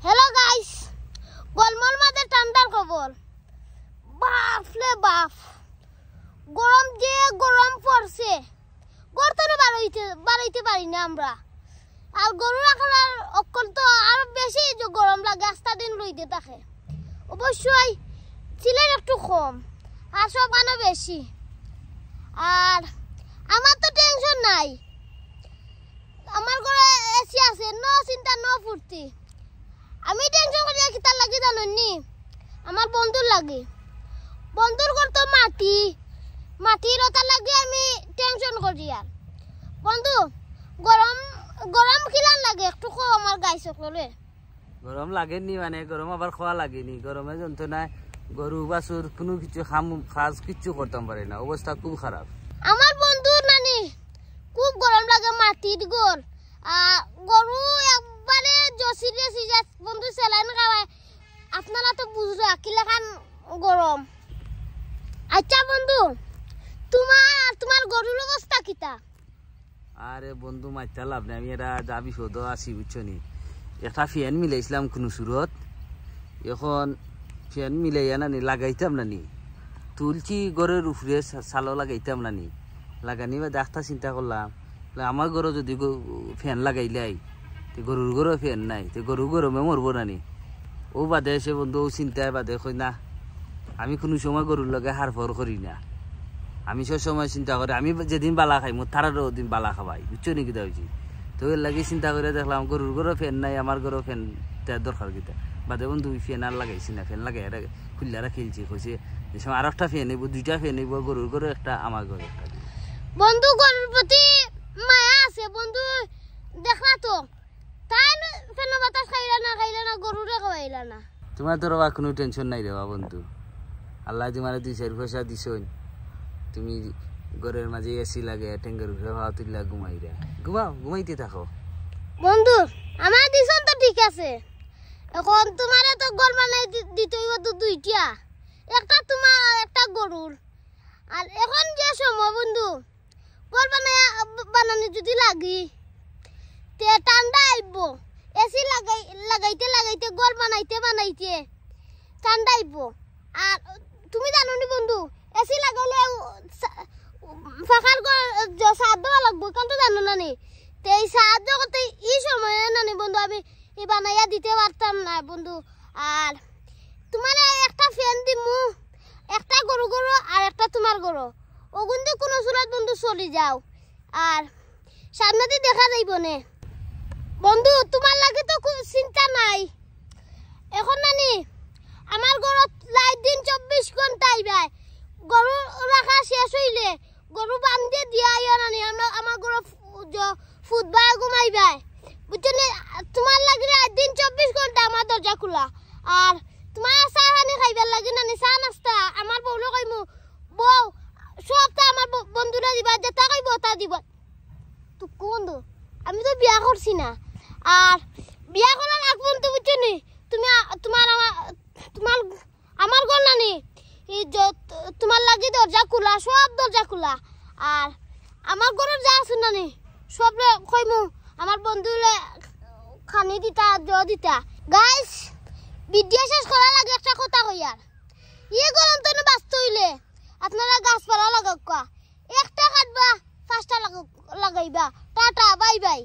Hello guys, গোলমল মাঝে ঠান্ডার খবর। বাপলে বাপ, গরম যে গরম পড়ছে, গরতনে বাড়াইতে পারি না আমরা। আর গরু রাখার অক্ষর তো আরো বেশি গরম লাগে, আস্তা দিন রইতে থাকে। অবশ্যই চিলের একটু কম আর সব আনো বেশি। আর আমার তো টেনশন নাই, আমার ঘরে এসি আছে, নো চিন্তা নো ফুর্তি। আমি টেনশন করি কিতার লাগে জানি, আমার বন্ধুর লাগে। বন্ধুর ঘর তো মাটির ওটা লাগে, আমি টেনশন করি। আর বন্ধু গরম গরম খিলান লাগে একটু কো আমার গাই সকলে। গরম লাগেনি মানে গরম আবার খাওয়া লাগেনি। গরমে যন্ত্রণায় গরু বাছুর কোনো কিছু খাস কিচ্ছু করতাম পারি না, অবস্থা খুব খারাপ। আমার বন্ধু নানি খুব গরম লাগে মাটির ঘর। গরু একবারে জসিরেছি যে বন্ধু স্যালাইন খাওয়ায়, আপনারা তো বুঝরা কিলাখান গরম। আচ্ছা বন্ধু, তোমার গরুর অবস্থা কিতা? আরে বন্ধু মাইতা লাভ নেই, আমি এরা যাবি শোধ আসি বুঝছো নি। একটা ফ্যান মিলাইছিলাম কোনো সুরত, এখন ফ্যান মিলাইয়া নানি লাগাইতাম নানি, তুলছি গরের উপরে চালো লাগাইতাম নানি। লাগানি বা দেখতা চিন্তা করলাম আমার গরু যদি ফ্যান লাগাইলাই গরুর গরু ফ্যান নাই, তো গরু গরমে মরবো নানি। ও বাদে এসে বন্ধু ও চিন্তায় বাদে কই না, আমি কোনো সময় গরুর লগে হারফর করি না। আমি সব সময় চিন্তা করি আমি যেদিন বালা খাই মোর তারারও দিন বালা খাবাই, বুঝছো নি কিতা হয়েছি। তো এর লাগে চিন্তা করে দেখলাম গরুর গরু ফ্যান নাই, আমার গরু ফ্যান দরকার কিতা। বাদে বন্ধু ফ্যান আর লাগাইছি না, ফ্যান লাগাই খুললারা খেলছি। কইছে যে সময় আর একটা ফ্যান নেব, দুইটা ফ্যান নেব, গরুর গরু একটা আমার গরু একটা। বন্ধু গরুর প্রতি মায়া আছে বন্ধু, দেখলা তো তাই ফেন বাতাস খাইলা না গরুরে খাওয়াইলা না। তোমার তো রবা কোনো টেনশন নাই দেওয়া বন্ধু, আল্লাহ তোমার 2-4 পয়সা দিছই, তুমি ঘরের মাঝে এসি লাগে টেঙ্গের ঘরে হাওয়া তুললা ঘুমাইরা ঘুমাইতে থাকো। বন্ধু আমার দিছন তো ঠিক আছে, এখন তোমারে তো ঘর বানাই দিতে হইব তো দুইটা, একটা তোমার একটা গরুর। আর এখন যে সময় বন্ধু ঘর বানানি যদি লাগি তে ঠান্ডা আইব, এসি লাগাইতে ঘর বানাইতে ঠান্ডা আইব। আর তুমি জানো নি বন্ধু, এসি লাগাইলে ফাঁকার সাহায্য লাগবো, কারণ তো জানো না নি। তো এই সাহায্য করতে এই সময় নানি বন্ধু আমি বানাইয়া দিতে পারতাম না বন্ধু। আর তোমার একটা ফ্যান দিমু, একটা গরু আর একটা তোমার গরু, ওগুন দিয়ে কোনো সুরাত বন্ধু চলি যাও। আর সামনে দিয়ে দেখা যাইব নে বন্ধু, তোমার লাগে তো খুব চিন্তা নাই। এখন নানি আমার ঘরত লাইট দিন 24 ঘন্টা আইবাই, গরু রাখা শেষ হইলে গরু বান্ধে দিয়া নানি আমার গরু ফুটবাই ঘুমাইবাই, বুঝলি। তোমার লাগে দিন 24 ঘন্টা আমার দরজা খোলা। আর তোমার চা পানি খাইবার লাগে নানি, চা নাস্তা আমার বউলে কইমু, বউ সবটা আমার বন্ধুরা দিবা, যেটা কইব তা দিব। তো বন্ধু আমি তো বিয়া করছি না, আর বিয়া করার আগ পর্যন্ত বুঝলি তুমি তোমার আমার ঘর নানি তোমার লাগে দরজা খোলা, সব দরজা খোলা। আর আমার ঘরের যা আছে নানি সব কইমু আমার বন্ধুলে খানি দিতা দিতা। গাইস ভিডিও শেষ করার লাগে একটা কথা কইয়ার, ইয়ে গরম তো বাঁচতে হইলে আপনারা গাছপালা লাগাও, একটা কাটবা 5টা লাগাইবা। Tata bye bye.